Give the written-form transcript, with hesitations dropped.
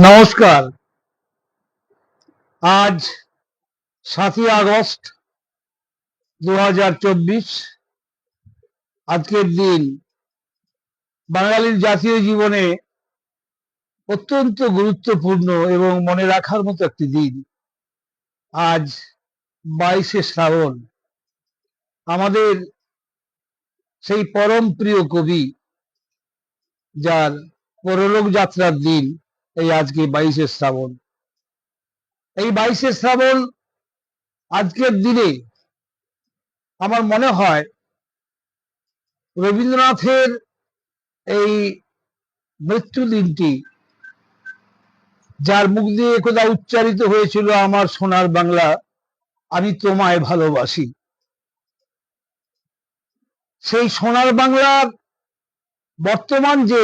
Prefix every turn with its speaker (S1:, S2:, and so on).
S1: নমস্কার। আজ ৭ই আগস্ট ২০২৪। আজকের দিন বাঙালির জাতীয় জীবনে অত্যন্ত গুরুত্বপূর্ণ এবং মনে রাখার মতো একটি দিন। আজ ২২শে শ্রাবণ, আমাদের সেই পরম প্রিয় কবি যার পরলোক যাত্রার দিন। এই আজকে ২২শে শ্রাবণ। এই ২২শে শ্রাবণ আজকের দিনে আমার মনে হয় রবীন্দ্রনাথের এই মৃত্যু দিনটি, যার মুখ দিয়ে একদা উচ্চারিত হয়েছিল আমার সোনার বাংলা, আমি তোমায় ভালোবাসি, সেই সোনার বাংলার বর্তমান যে